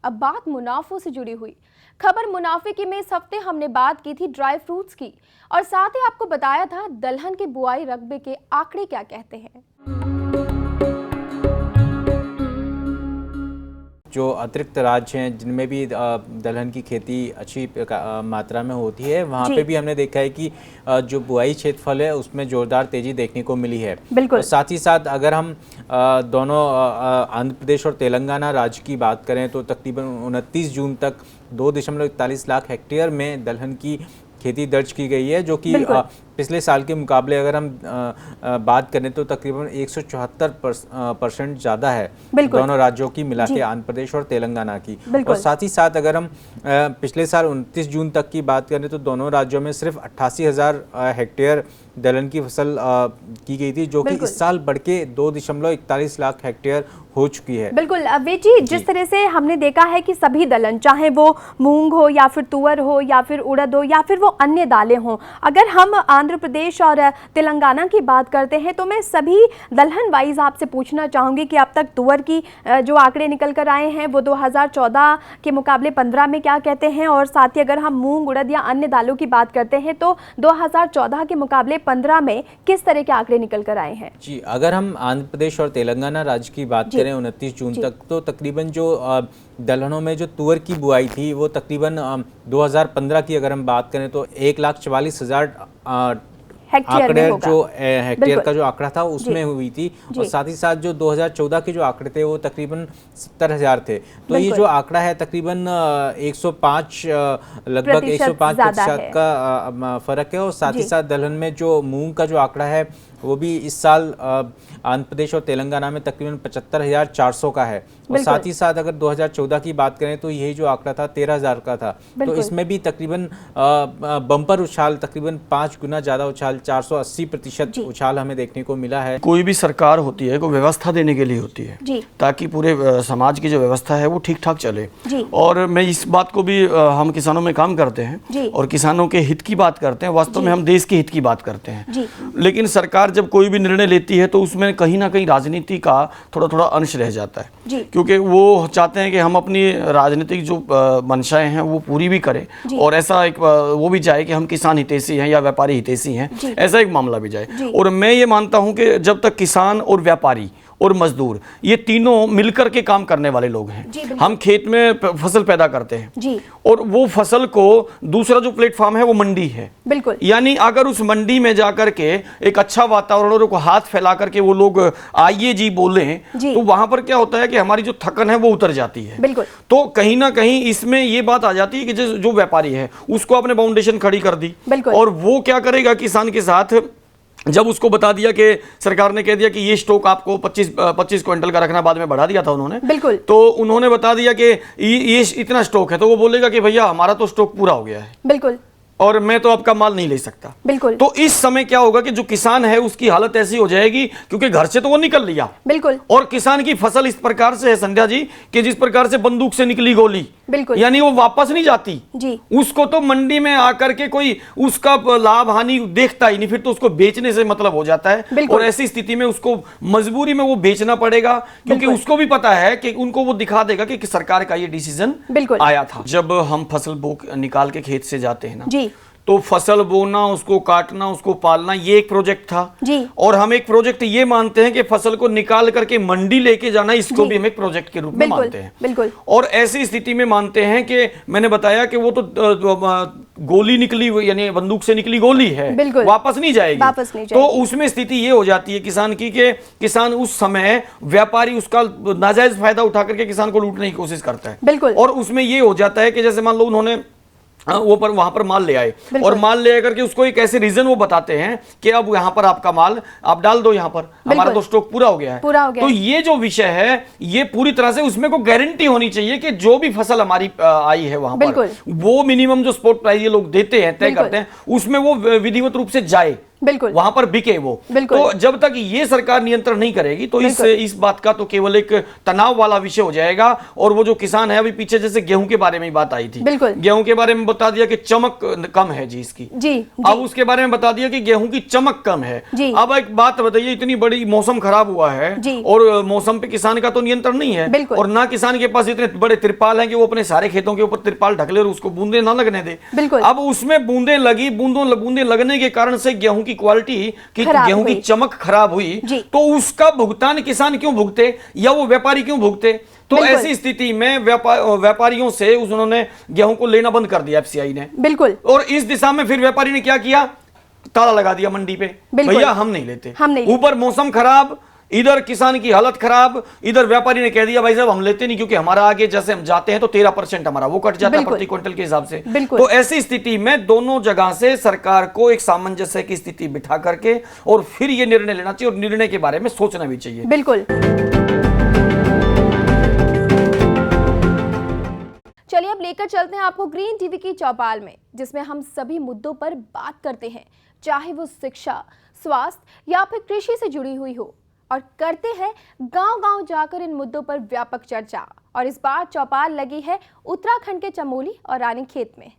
अब बात मुनाफों से जुड़ी हुई खबर मुनाफे की में इस हफ्ते हमने बात की थी ड्राई फ्रूट्स की और साथ ही आपको बताया था दलहन के बुआई रकबे के आंकड़े क्या कहते हैं। जो अतिरिक्त राज्य हैं जिनमें भी दलहन की खेती अच्छी मात्रा में होती है, वहाँ पे भी हमने देखा है कि जो बुआई क्षेत्रफल है उसमें जोरदार तेजी देखने को मिली है। बिल्कुल। साथ ही साथ अगर हम दोनों आंध्र प्रदेश और तेलंगाना राज्य की बात करें तो तकरीबन 29 जून तक 2.41 लाख हेक्टेयर में दलहन की खेती दर्ज की गई है, जो कि पिछले साल के मुकाबले अगर हम बात करें तो तकरीबन 174% ज़्यादा है दोनों राज्यों की मिला के, आंध्र प्रदेश और तेलंगाना की। और साथ ही साथ अगर हम पिछले साल 29 जून तक की बात करें तो दोनों राज्यों में सिर्फ 88,000 हेक्टेयर दलहन की फसल की गई थी, जो कि इस साल बढ़ के 2.41 लाख हेक्टेयर हो चुकी है। बिल्कुल अवैध जी, जिस तरह से हमने देखा है कि सभी दलहन, चाहे वो मूंग हो या फिर तुअर हो या फिर उड़द हो या फिर वो अन्य दालें हों, अगर हम आंध्र प्रदेश और तेलंगाना की बात करते हैं तो मैं सभी दलहन वाइज आपसे पूछना चाहूँगी कि अब तक तुअर की जो आंकड़े निकल कर आए हैं वो 2014 के मुकाबले 15 में क्या कहते हैं, और साथ ही अगर हम मूंग उड़द या अन्य दालों की बात करते हैं तो 2014 के मुकाबले 15 में किस तरह के आंकड़े निकल कर आए हैं। जी, अगर हम आंध्र प्रदेश और तेलंगाना राज्य की बात करें 29 जून तक, तो तकरीबन जो दलहनों में जो तुअर की बुआई थी वो तकरीबन 2015 की अगर हम बात करें तो 1,44,000 आंकड़े जो हेक्टेयर का जो आंकड़ा था उसमें हुई थी, और साथ ही साथ जो 2014 के जो आंकड़े थे वो तकरीबन 70,000 थे। तो ये जो आंकड़ा है तकरीबन 105 लगभग 105% का फर्क है। और साथ ही साथ दलहन में जो मूंग का जो आंकड़ा है वो भी इस साल आंध्र प्रदेश और तेलंगाना में तकरीबन 75,400 का है, और साथ ही साथ अगर 2014 की बात करें तो यही जो आंकड़ा था 13,000 का था। तो इसमें भी तकरीबन बम्पर उछाल, तकरीबन 5 गुना ज़्यादा उछाल, 480% उछाल हमें देखने को मिला है। कोई भी सरकार होती है को व्यवस्था देने के लिए होती है ताकि पूरे समाज की जो व्यवस्था है वो ठीक ठाक चले, और मैं इस बात को भी हम किसानों में काम करते हैं और किसानों के हित की बात करते हैं, वास्तव में हम देश के हित की बात करते हैं। लेकिन सरकार सरकार जब कोई भी निर्णय लेती है तो उसमें कहीं ना कहीं राजनीति का थोड़ा थोड़ा अंश रह जाता है जी। क्योंकि वो चाहते हैं कि हम अपनी राजनीतिक जो मंशाएं हैं वो पूरी भी करें और ऐसा एक वो भी जाए कि हम किसान हितैषी हैं या व्यापारी हितैषी हैं, ऐसा एक मामला भी जाए। और मैं ये मानता हूं कि जब तक किसान और व्यापारी और मजदूर ये तीनों मिलकर के काम करने वाले लोग हैं, हम खेत में फसल पैदा करते हैं जी। और वो फसल को दूसरा जो प्लेटफॉर्म है वो मंडी है, बिल्कुल। यानी अगर उस मंडी में जाकर के एक अच्छा वातावरण और हाथ फैला करके वो लोग आइए जी बोले तो वहां पर क्या होता है कि हमारी जो थकन है वो उतर जाती है। बिल्कुल। तो कहीं ना कहीं इसमें ये बात आ जाती है कि जो व्यापारी है उसको आपने फाउंडेशन खड़ी कर दी और वो क्या करेगा किसान के साथ, जब उसको बता दिया कि सरकार ने कह दिया कि ये स्टॉक आपको 25 क्विंटल का रखना, बाद में बढ़ा दिया था उन्होंने, बिल्कुल। तो उन्होंने बता दिया कि ये इतना स्टॉक है, तो वो बोलेगा कि भैया हमारा तो स्टॉक पूरा हो गया है, बिल्कुल, और मैं तो आपका माल नहीं ले सकता। बिल्कुल। तो इस समय क्या होगा कि जो किसान है उसकी हालत ऐसी हो जाएगी क्योंकि घर से तो वो निकल लिया, बिल्कुल, और किसान की फसल इस प्रकार से है संध्या जी कि जिस प्रकार से बंदूक से निकली गोली, बिल्कुल, यानी वो वापस नहीं जाती जी। उसको तो मंडी में आकर के कोई उसका लाभ हानि देखता ही नहीं, फिर तो उसको बेचने से मतलब हो जाता है और ऐसी स्थिति में उसको मजबूरी में वो बेचना पड़ेगा क्योंकि उसको भी पता है कि उनको वो दिखा देगा कि सरकार का ये डिसीजन आया था। जब हम फसल बो निकाल के खेत से जाते हैं ना जी, तो फसल बोना, उसको काटना, उसको पालना, ये एक प्रोजेक्ट था जी। और हम एक प्रोजेक्ट ये मानते हैं कि फसल को निकाल करके मंडी लेके जाना, इसको भी हम एक प्रोजेक्ट के रूप में मानते हैं। बिल्कुल। और ऐसी स्थिति में मानते हैं कि मैंने बताया कि वो तो गोली निकली हुई, यानी बंदूक से निकली गोली है, वापस नहीं जाएगी। तो उसमें स्थिति ये हो जाती है किसान की कि किसान उस समय व्यापारी उसका नाजायज फायदा उठा करके किसान को लूटने की कोशिश करता है। बिल्कुल। और उसमें ये हो जाता है कि जैसे मान लो उन्होंने वो पर वहां पर माल ले आए और माल ले आकर के उसको एक ऐसे रीजन वो बताते हैं कि अब यहाँ पर आपका माल आप डाल दो, यहाँ पर हमारा तो स्टॉक पूरा हो गया है, तो ये जो विषय है ये पूरी तरह से उसमें को गारंटी होनी चाहिए कि जो भी फसल हमारी आई है वहां पर वो मिनिमम जो स्पॉट प्राइस ये लोग देते हैं, तय करते हैं, उसमें वो विधिवत रूप से जाए, बिल्कुल, वहां पर बिके वो। तो जब तक ये सरकार नियंत्रण नहीं करेगी तो इस बात का तो केवल एक तनाव वाला विषय हो जाएगा। और वो जो किसान है, अभी पीछे जैसे गेहूं के बारे में बात आई थी, गेहूं के बारे में बता दिया कि चमक कम है जी इसकी, जी। अब उसके बारे में बता दिया कि गेहूं की चमक कम है। अब एक बात बताइए, इतनी बड़ी मौसम खराब हुआ है और मौसम पे किसान का तो नियंत्रण नहीं है और ना किसान के पास इतने बड़े तिरपाल हैं कि वो अपने सारे खेतों के ऊपर तिरपाल ढक ले और उसको बूंदे ना लगने दे। अब उसमें बूंदे लगी, बूंदे लगने के कारण से गेहूं की क्वालिटी की गेहूं की चमक खराब हुई, तो उसका भुगतान किसान क्यों भुगते या वो व्यापारी क्यों भुगते? तो ऐसी स्थिति में व्यापारियों से उन्होंने गेहूं को लेना बंद कर दिया एफसीआई ने। बिल्कुल। और इस दिशा में फिर व्यापारी ने क्या किया, ताला लगा दिया मंडी पे, भैया हम नहीं लेते। ऊपर मौसम खराब, इधर किसान की हालत खराब, इधर व्यापारी ने कह दिया भाई साहब हम लेते नहीं क्योंकि हमारा आगे जैसे हम जाते हैं तो 13% हमारा वो कट जाता है प्रति क्विंटल के हिसाब से। तो ऐसी स्थिति में दोनों जगह से सरकार को एक सामंजस्य की स्थिति बिठा करके और फिर ये निर्णय लेना चाहिए और निर्णय के बारे में सोचना भी चाहिए। बिल्कुल। चलिए अब लेकर चलते हैं आपको ग्रीन टीवी की चौपाल में, जिसमें हम सभी मुद्दों पर बात करते हैं, चाहे वो शिक्षा, स्वास्थ्य या फिर कृषि से जुड़ी हुई हो, और करते हैं गांव-गांव जाकर इन मुद्दों पर व्यापक चर्चा। और इस बार चौपाल लगी है उत्तराखंड के चमोली और रानीखेत में।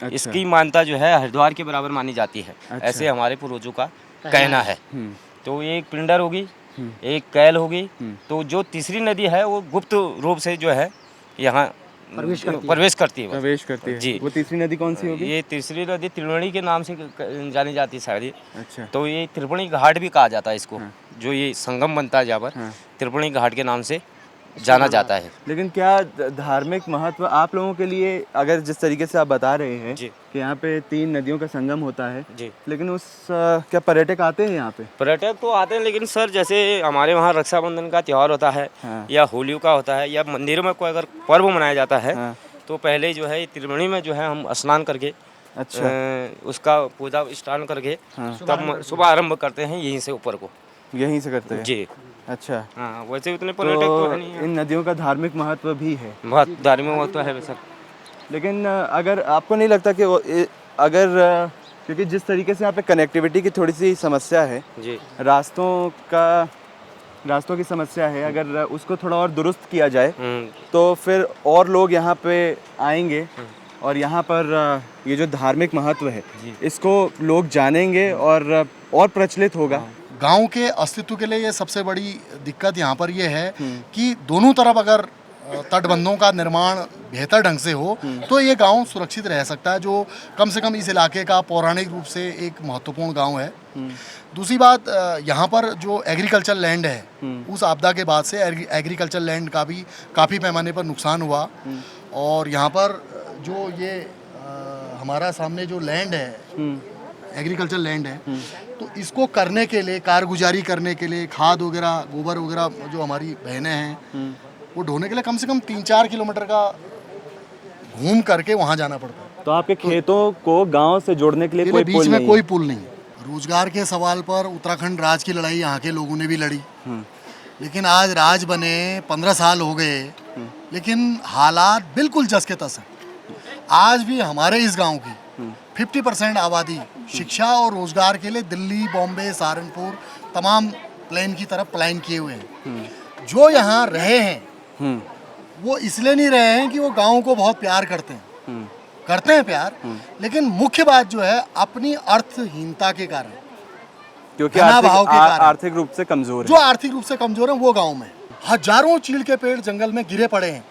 इसकी मान्यता जो है हरिद्वार के बराबर मानी जाती है। ऐसे हमारे पूर्वजों का कहना है। तो ये एक पिंडर होगी, एक कैल होगी, तो जो तीसरी नदी है वो गुप्त रूप से जो है यहाँ प्रवेश करती है जी। वो तीसरी नदी कौन सी होगी? ये तीसरी नदी त्रिवेणी के नाम से जानी जाती है शायद। अच्छा। तो ये त्रिवेणी घाट भी कहा जाता है इसको। जो ये संगम बनता है जहाँ पर, त्रिवेणी घाट के नाम से जाना जाता है। लेकिन क्या धार्मिक महत्व आप लोगों के लिए, अगर जिस तरीके से आप बता रहे हैं कि यहाँ पे 3 नदियों का संगम होता है जी, लेकिन उस क्या पर्यटक आते हैं यहाँ पे? पर्यटक तो आते हैं, लेकिन सर जैसे हमारे वहाँ रक्षाबंधन का त्यौहार होता है या होली का होता है या मंदिरों में कोई अगर पर्व मनाया जाता है तो पहले जो है त्रिवेणी में जो है हम स्नान करके उसका पूजा स्नान करके तब शुभारंभ करते हैं यहीं से ऊपर को। यहीं से करते हैं जी। अच्छा। हाँ, वैसे उतने पर्यटक तो नहीं है। इन नदियों का धार्मिक महत्व भी है। बहुत धार्मिक महत्व है वैसा। लेकिन अगर आपको नहीं लगता कि अगर क्योंकि जिस तरीके से यहाँ पे कनेक्टिविटी की थोड़ी सी समस्या है जी, रास्तों की समस्या है, अगर उसको थोड़ा और दुरुस्त किया जाए तो फिर और लोग यहाँ पे आएंगे और यहाँ पर ये जो धार्मिक महत्व है इसको लोग जानेंगे और प्रचलित होगा। गांव के अस्तित्व के लिए ये सबसे बड़ी दिक्कत यहाँ पर ये है कि दोनों तरफ अगर तटबंधों का निर्माण बेहतर ढंग से हो तो ये गांव सुरक्षित रह सकता है, जो कम से कम इस इलाके का पौराणिक रूप से एक महत्वपूर्ण गांव है। दूसरी बात, यहाँ पर जो एग्रीकल्चर लैंड है उस आपदा के बाद से एग्रीकल्चर लैंड का भी काफ़ी पैमाने पर नुकसान हुआ और यहाँ पर जो ये हमारा सामने जो लैंड है एग्रीकल्चर लैंड है तो इसको करने के लिए, कारगुजारी करने के लिए, खाद वगैरह, गोबर वगैरह जो हमारी बहनें हैं वो ढोने के लिए कम से कम 3-4 किलोमीटर का घूम करके वहाँ जाना पड़ता है। तो आपके खेतों को गांव से जोड़ने के लिए कोई बीच में कोई पुल नहीं। रोजगार के सवाल पर उत्तराखंड राज्य की लड़ाई यहाँ के लोगों ने भी लड़ी, लेकिन आज राज्य बने 15 साल हो गए लेकिन हालात बिल्कुल जस के तस हैं। आज भी हमारे इस गांव की 50% आबादी शिक्षा और रोजगार के लिए दिल्ली, बॉम्बे, सहारनपुर तमाम प्लेन की तरफ पलायन किए हुए हैं। जो यहाँ रहे हैं वो इसलिए नहीं रहे हैं कि वो गांव को बहुत प्यार करते हैं प्यार, लेकिन मुख्य बात जो है अपनी अर्थहीनता के कारण, क्योंकि आर्थिक रूप से कमजोर है। जो आर्थिक रूप से कमजोर है वो गांव में हजारों चीड़ के पेड़ जंगल में गिरे पड़े हैं,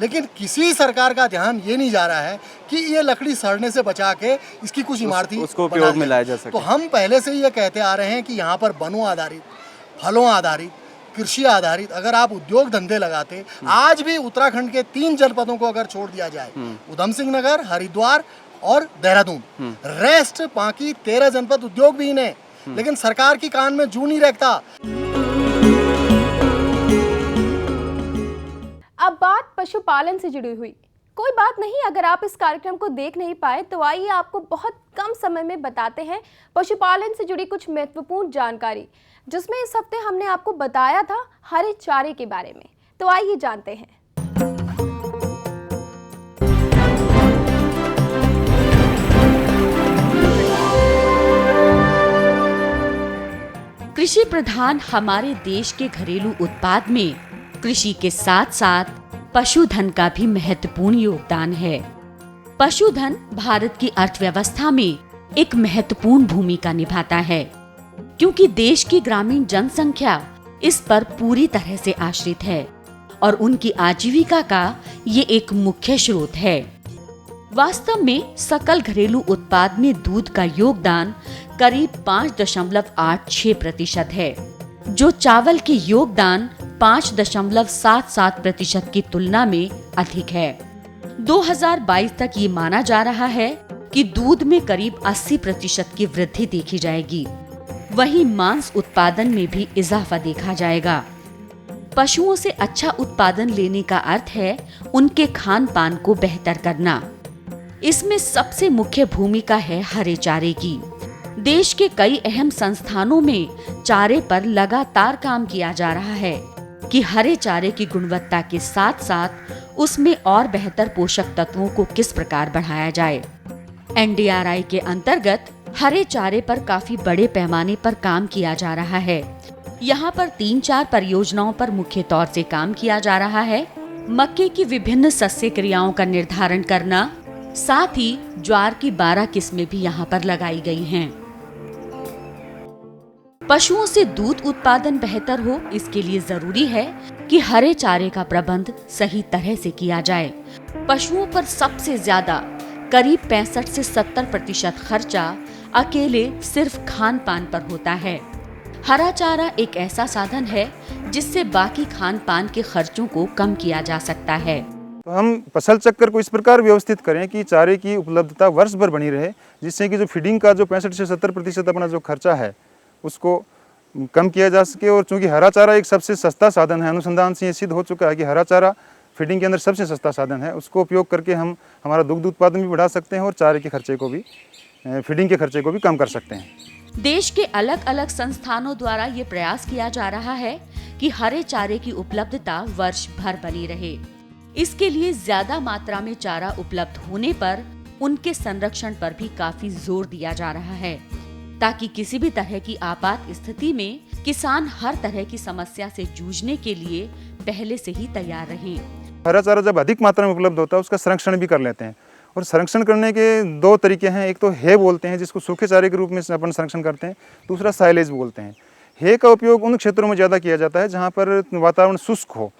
लेकिन किसी सरकार का ध्यान ये नहीं जा रहा है कि ये लकड़ी सड़ने से बचा के इसकी कुछ इमारती उसको उपयोग में लाया जा सके। तो हम पहले से ये कहते आ रहे हैं कि यहाँ पर वनों आधारित, फलों आधारित, कृषि आधारित अगर आप उद्योग धंधे लगाते, आज भी उत्तराखंड के 3 जनपदों को अगर छोड़ दिया जाए, उधम सिंह नगर, हरिद्वार और देहरादून, रेस्ट बाकी 13 जनपद उद्योग भी हैं, लेकिन सरकार की कान में जू नहीं रखता। अब बात पशुपालन से जुड़ी हुई। कोई बात नहीं, अगर आप इस कार्यक्रम को देख नहीं पाए तो आइए आपको बहुत कम समय में बताते हैं पशुपालन से जुड़ी कुछ महत्वपूर्ण जानकारी, जिसमें इस हफ्ते हमने आपको बताया था हरे चारे के बारे में। तो आइए जानते हैं। कृषि प्रधान हमारे देश के घरेलू उत्पाद में कृषि के साथ साथ पशुधन का भी महत्वपूर्ण योगदान है। पशुधन भारत की अर्थव्यवस्था में एक महत्वपूर्ण भूमिका निभाता है, क्योंकि देश की ग्रामीण जनसंख्या इस पर पूरी तरह से आश्रित है और उनकी आजीविका का ये एक मुख्य स्रोत है। वास्तव में सकल घरेलू उत्पाद में दूध का योगदान करीब 5.86% है, जो चावल के योगदान 5.77% की तुलना में अधिक है। 2022 तक ये माना जा रहा है कि दूध में करीब 80% की वृद्धि देखी जाएगी। वहीं मांस उत्पादन में भी इजाफा देखा जाएगा। पशुओं से अच्छा उत्पादन लेने का अर्थ है उनके खान पान को बेहतर करना। इसमें सबसे मुख्य भूमिका है हरे चारे की। देश के कई अहम संस्थानों में चारे पर लगातार काम किया जा रहा है कि हरे चारे की गुणवत्ता के साथ साथ उसमें और बेहतर पोषक तत्वों को किस प्रकार बढ़ाया जाए। NDRI के अंतर्गत हरे चारे पर काफी बड़े पैमाने पर काम किया जा रहा है। यहाँ पर 3-4 परियोजनाओं पर मुख्य तौर से काम किया जा रहा है। मक्के की विभिन्न सस्य क्रियाओं का निर्धारण करना, साथ ही ज्वार की 12 किस्में भी यहाँ पर लगाई गई हैं। पशुओं से दूध उत्पादन बेहतर हो, इसके लिए जरूरी है कि हरे चारे का प्रबंध सही तरह से किया जाए। पशुओं पर सबसे ज्यादा करीब 65 से 70% खर्चा अकेले सिर्फ खान पान पर होता है। हरा चारा एक ऐसा साधन है जिससे बाकी खान पान के खर्चों को कम किया जा सकता है। तो हम फसल चक्कर को इस प्रकार व्यवस्थित करें कि चारे की उपलब्धता वर्ष भर बनी रहे, जिससे कि जो फीडिंग का जो 65 से 70% अपना जो खर्चा है उसको कम किया जा सके। और चूंकि हरा चारा एक सबसे सस्ता साधन है, अनुसंधान से ये सिद्ध हो चुका है कि हरा चारा फीडिंग के अंदर सबसे सस्ता साधन है। उसको उपयोग करके हम हमारा दुग्ध उत्पादन भी बढ़ा सकते हैं और चारे के खर्चे को भी, फीडिंग के खर्चे को भी कम कर सकते हैं। देश के अलग अलग संस्थानों द्वारा ये प्रयास किया जा रहा है कि हरे चारे की उपलब्धता वर्ष भर बनी रहे। इसके लिए ज्यादा मात्रा में चारा उपलब्ध होने पर उनके संरक्षण पर भी काफी जोर दिया जा रहा है, ताकि किसी भी तरह की आपात स्थिति में किसान हर तरह की समस्या से जूझने के लिए पहले से ही तैयार रहें। हरा चारा जब अधिक मात्रा में उपलब्ध होता है उसका संरक्षण भी कर लेते हैं और संरक्षण करने के दो तरीके हैं, एक तो हे बोलते हैं जिसको सूखे चारे के रूप में अपन संरक्षण करते हैं, दूसरा साइलेज बोलते हैं। हे का उपयोग उन क्षेत्रों में ज़्यादा किया जाता है जहाँ पर वातावरण शुष्क हो,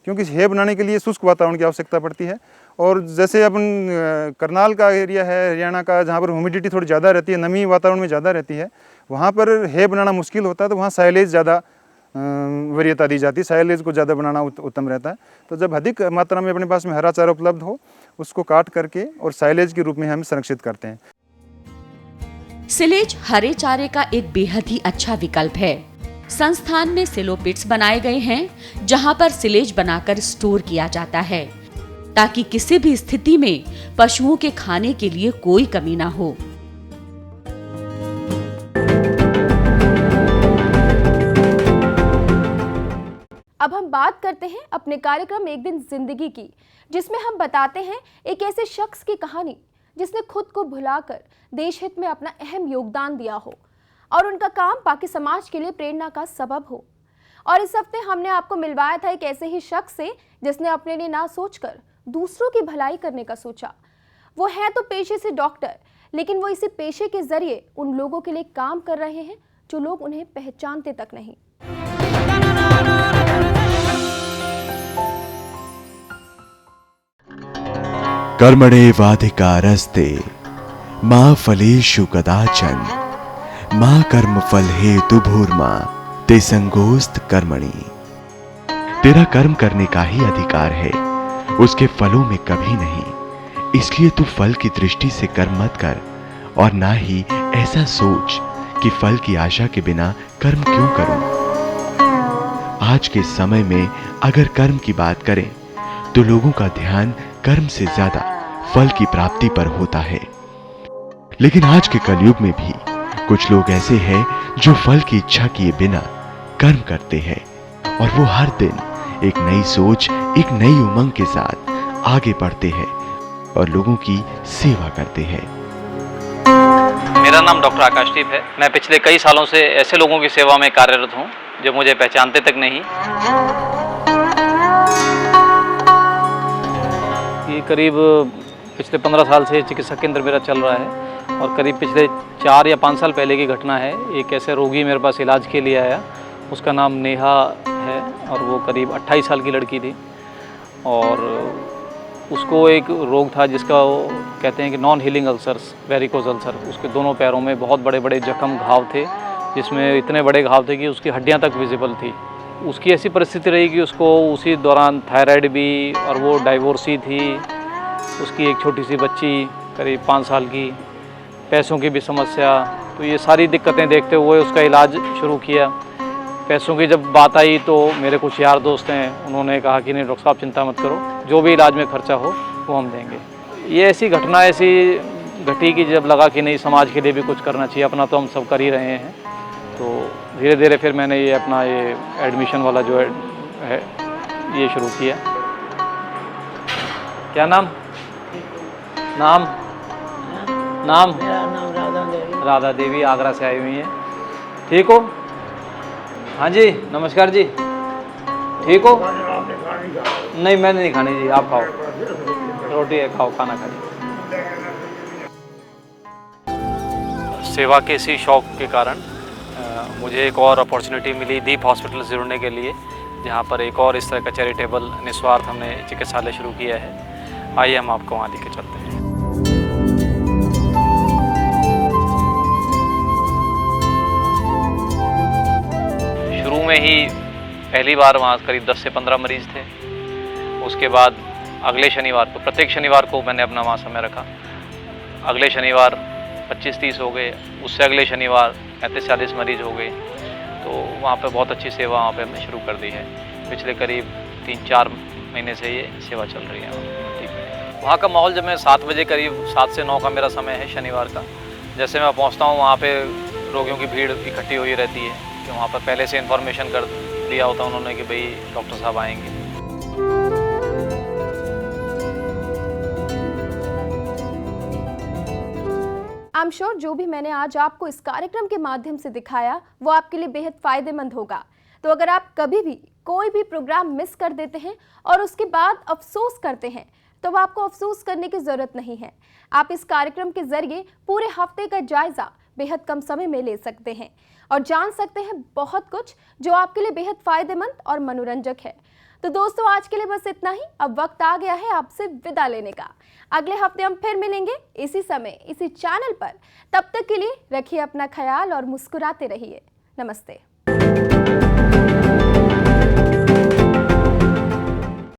क्योंकि हे बनाने के लिए शुष्क वातावरण की आवश्यकता पड़ती है। और जैसे अपन करनाल का एरिया है हरियाणा का, जहाँ पर ह्यूमिडिटी थोड़ी ज़्यादा रहती है, नमी वातावरण में ज़्यादा रहती है, वहाँ पर हे बनाना मुश्किल होता है, तो वहाँ साइलेज ज़्यादा वरीयता दी जाती है, साइलेज को ज़्यादा बनाना उत्तम रहता है। तो जब अधिक मात्रा में अपने पास में हरा चारा उपलब्ध हो, उसको काट करके और साइलेज के रूप में हम संरक्षित करते हैं। सिलेज हरे चारे का एक बेहद ही अच्छा विकल्प है। संस्थान में सिलो पिट्स बनाए गए हैं जहां पर सिलेज बनाकर स्टोर किया जाता है ताकि किसी भी स्थिति में पशुओं के खाने के लिए कोई कमी ना हो। अब हम बात करते हैं अपने कार्यक्रम एक दिन जिंदगी की, जिसमें हम बताते हैं एक ऐसे शख्स की कहानी जिसने खुद को भुलाकर देश हित में अपना अहम योगदान दिया हो और उनका काम बाकी समाज के लिए प्रेरणा का सबब हो। और इस हफ्ते हमने आपको मिलवाया था एक ऐसे ही शख्स से जिसने अपने लिए ना सोचकर दूसरों की भलाई करने का सोचा। वो है तो पेशे से डॉक्टर, लेकिन वो इसी पेशे के जरिए उन लोगों के लिए काम कर रहे हैं जो लोग उन्हें पहचानते तक नहीं। कर्मणेवाधिकारस्ते मा फलेषु कदाचन मा कर्मफल हेतु भूर्मा ते संगोस्त कर्मणि। तेरा कर्म करने का ही अधिकार है, उसके फलों में कभी नहीं। इसलिए तू फल की दृष्टि से कर्म मत कर और ना ही ऐसा सोच कि फल की आशा के बिना कर्म क्यों करूं। आज के समय में अगर कर्म की बात करें तो लोगों का ध्यान कर्म से ज्यादा फल की प्राप्ति पर होता है। लेकिन आज के कलयुग में भी कुछ लोग ऐसे हैं जो फल की इच्छा किए बिना कर्म करते हैं और वो हर दिन एक नई सोच, एक नई उमंग के साथ आगे बढ़ते हैं और लोगों की सेवा करते हैं। मेरा नाम डॉक्टर आकाशदीप है। मैं पिछले कई सालों से ऐसे लोगों की सेवा में कार्यरत हूं जो मुझे पहचानते तक नहीं। ये करीब पिछले 15 साल से चिकित्सा केंद्र मेरा चल रहा है और करीब पिछले 4 या 5 साल पहले की घटना है। एक ऐसे रोगी मेरे पास इलाज के लिए आया, उसका नाम नेहा है और वो करीब 28 साल की लड़की थी और उसको एक रोग था जिसका वो कहते हैं कि non healing ulcers, varicose ulcer. उसके दोनों पैरों में बहुत बड़े बड़े जख्म, घाव थे, जिसमें इतने बड़े घाव थे कि उसकी हड्डियां तक विजिबल थी। उसकी ऐसी परिस्थिति रही कि उसको उसी दौरान थायराइड भी, और वो डाइवोर्सी थी, उसकी एक छोटी सी बच्ची करीब 5 साल की, पैसों की भी समस्या। तो ये सारी दिक्कतें देखते हुए उसका इलाज शुरू किया। पैसों की जब बात आई तो मेरे कुछ यार दोस्त हैं, उन्होंने कहा कि नहीं डॉक्टर साहब चिंता मत करो, जो भी इलाज में खर्चा हो वो हम देंगे। ये ऐसी घटना ऐसी घटी कि जब लगा कि नहीं समाज के लिए भी कुछ करना चाहिए, अपना तो हम सब कर ही रहे हैं। तो धीरे धीरे फिर मैंने ये अपना ये एडमिशन वाला जो है ये शुरू किया। क्या नाम नाम नाम राधा देवी, आगरा से आई हुई हैं। ठीक हो? हाँ जी, नमस्कार जी। ठीक हो? नहीं मैंने नहीं खानी जी, आप खाओ, रोटी है खाओ, खाना खा लीजिए। सेवा के इसी शौक के कारण मुझे एक और अपॉर्चुनिटी मिली दीप हॉस्पिटल से जुड़ने के लिए, जहाँ पर एक और इस तरह का चैरिटेबल निस्वार्थ हमने चिकित्सालय शुरू किया है। आइए हम आपको वहाँ लेके चलते हैं। शुरू में ही पहली बार वहाँ करीब 10 से 15 मरीज थे। उसके बाद अगले शनिवार को, प्रत्येक शनिवार को मैंने अपना वहाँ समय रखा। अगले शनिवार 25-30 हो गए, उससे अगले शनिवार 35-40 मरीज हो गए। तो वहाँ पे बहुत अच्छी सेवा वहाँ पे हमने शुरू कर दी है। पिछले करीब 3-4 महीने से ये सेवा चल रही है। वहाँ का माहौल, जब मैं 7 बजे करीब 7 से 9 का मेरा समय है शनिवार का, जैसे मैं पहुँचता हूँ वहाँ पे रोगियों की भीड़ इकट्ठी हुई रहती है कि वहाँ पर पहले से इन्फॉर्मेशन कर दिया होता उन्होंने कि भाई डॉक्टर साहब आएंगे। आई एम श्योर जो भी मैंने आज आपको इस कार्यक्रम के माध्यम से दिखाया वो आपके लिए बेहद फायदेमंद होगा। तो अगर आप कभी भी कोई भी प्रोग्राम मिस कर देते हैं और उसके बाद अफसोस करते हैं, तो अब आपको अफसोस करने की जरूरत नहीं है। आप इस कार्यक्रम के जरिए पूरे हफ्ते का जायजा बेहद कम समय में ले सकते हैं और जान सकते हैं बहुत कुछ जो आपके लिए बेहद फायदेमंद और मनोरंजक है। तो दोस्तों, आज के लिए बस इतना ही। अब वक्त आ गया है आपसे विदा लेने का। अगले हफ्ते हम फिर मिलेंगे इसी समय इसी चैनल पर। तब तक के लिए रखिए अपना ख्याल और मुस्कुराते रहिए। नमस्ते।